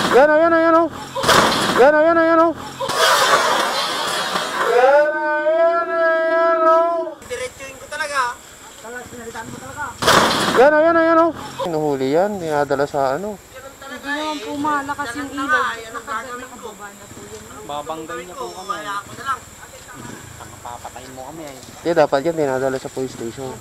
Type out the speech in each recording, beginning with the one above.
Yan o, yan o, yan o. Yan o, yan o, yan o. Yan o, yan o, yan o. Diretsuhin ko talaga. Sinalitaan mo talaga. Yan o, yan o, yan o. Hinuhuli yan, dinadala sa ano. Hindi naman po malakas yung ilaw. Nakababa na po yun. Babanggay niya po kami. Papatayin mo kami ay. Hindi, dapat yan dinadala sa police station.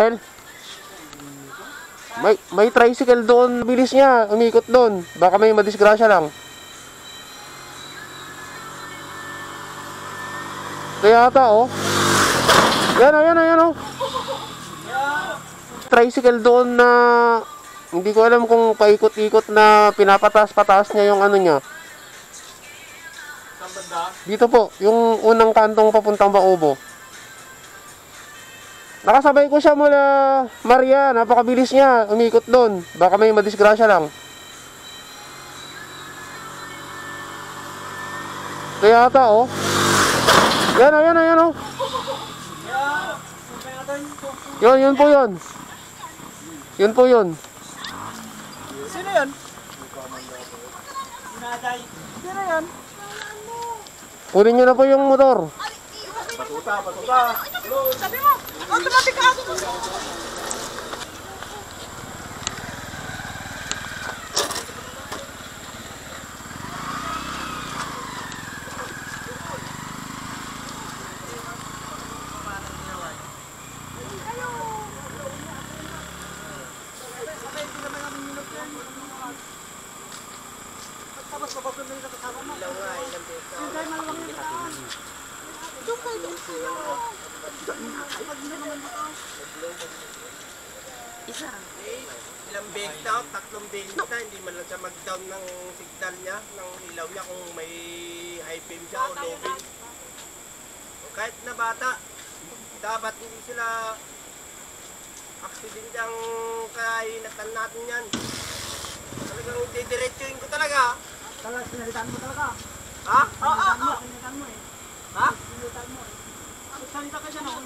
Angel? May tricycle doon. Bilis niya. Umikot doon. Baka may madisgrasya lang. Kaya ata, oh. Yan, oh. Tricycle doon na hindi ko alam kung paikot-ikot na pinapataas-pataas niya yung ano niya. Dito po, yung unang kantong papuntang Baubo. Nakasabay ko siya mula Maria, napakabilis niya, umikot doon. Baka may madisgrasya lang. Kaya ata, oh. Yan, oh. Yun po yun. Yun po yun. Sino yan? Sino yan? Kunin nyo na po yung motor. Batuta. Sabi mo, automatic ka. Isa. Ilang beses na, 3 beses na, hindi man lang siya mag-down ng signal niya, ng ilaw niya kung may high beam siya o low beam. Kahit na bata, dapat hindi sila accident ang kainatan natin yan. Talagang didiretsuin ko talaga. Talaga, sinalitan mo talaga. Ha? Sinalitan mo eh. Ha? Sinalitan mo eh. Salita ka siya na.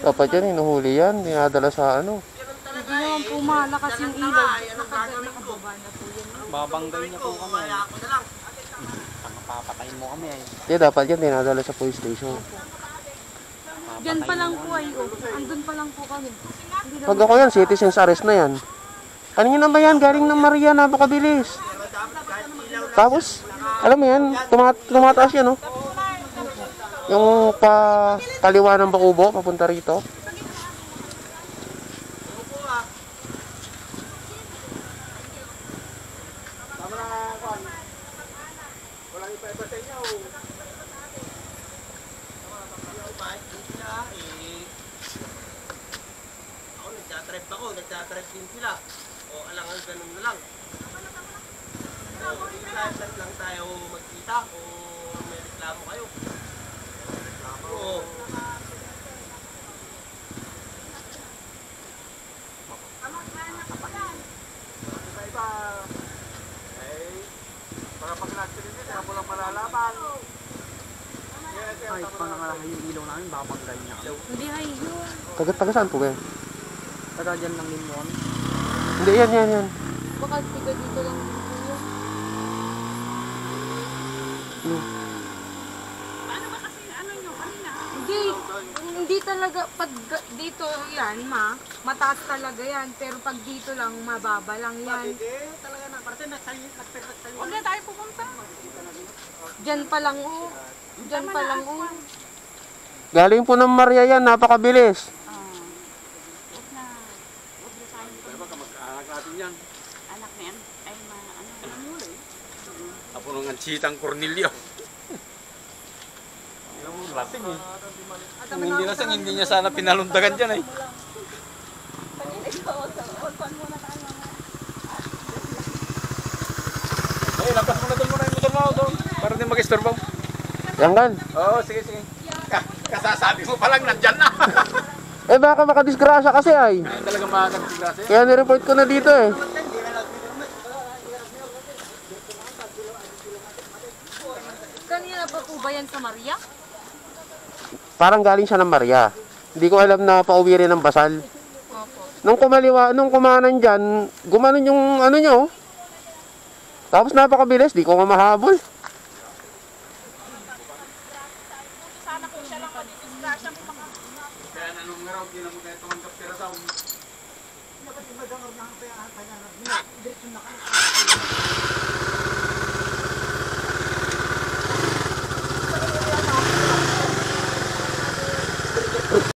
Dapat yan, hinuhuli yan. Dinadala sa ano. Hindi naman po malakas yung ilaw. Nakababa na po yan. Babanggay niya po kami. Kaya ako na lang. Papatayin mo kami eh. Hindi, dapat yan, dinadala sa police station. Diyan pa lang po ay, oh. Andun pa lang po kami. Hindi na Pag ako yan, citizen's arrest na yan. Kanina ba yan? Galing ng Maria, napakabilis. Tapos, alam mo yan, tumataas yan, oh. Yung kaliwa ng Baubo, papunta rito. Walang ipa-iba sa inyo. Ako nagtatrip din sila. O alangan ganun na lang. O i-live lang tayo magkita o may reklamo kayo. Oo. Iba-iba. Para pag nag-accident din, kaya mo lang malalaman. Kahit pa nangalaki yung ilaw namin, babanggay niya. Hindi ay yun. Taga saan po kayo? Taga dyan ng limon. Hindi, yan. Baka tiga dito lang din po yun. Hindi talaga, pag dito yan, mataas talaga yan. Pero pag dito lang, mababa lang yan. Talaga na, parte nagpesat tayo. Huwag na tayo pupunta. Diyan pa lang, oh. Diyan pa lang, oh. Galing po ng Maria yan, napakabilis. Anak na yan, ay ano eh. Apo ng Chitang Cornelio. Lasing eh. Kung hindi lasing, hindi niya sana pinalundagan dyan eh. Ay, lampas mo na doon muna yung motor mo doon. Para din mag-istorbo. Yan gan. Oo, sige. Kasasabi mo pa lang, nandyan na. Eh baka makadisgrasya kasi ay. Ayun talaga makakagsigrasya. Kaya nireport ko na dito eh. Kanina pa po ba yan sa Maria? Parang galing siya ng Maria. Hindi ko alam na pauwi rin ng Basal. Opo. Nung kumanan dyan, gumanon yung ano nyo. Tapos napakabilis, di ko mahabol. Kaya nanong nga raw, di na mo kaya tumanggap sila sa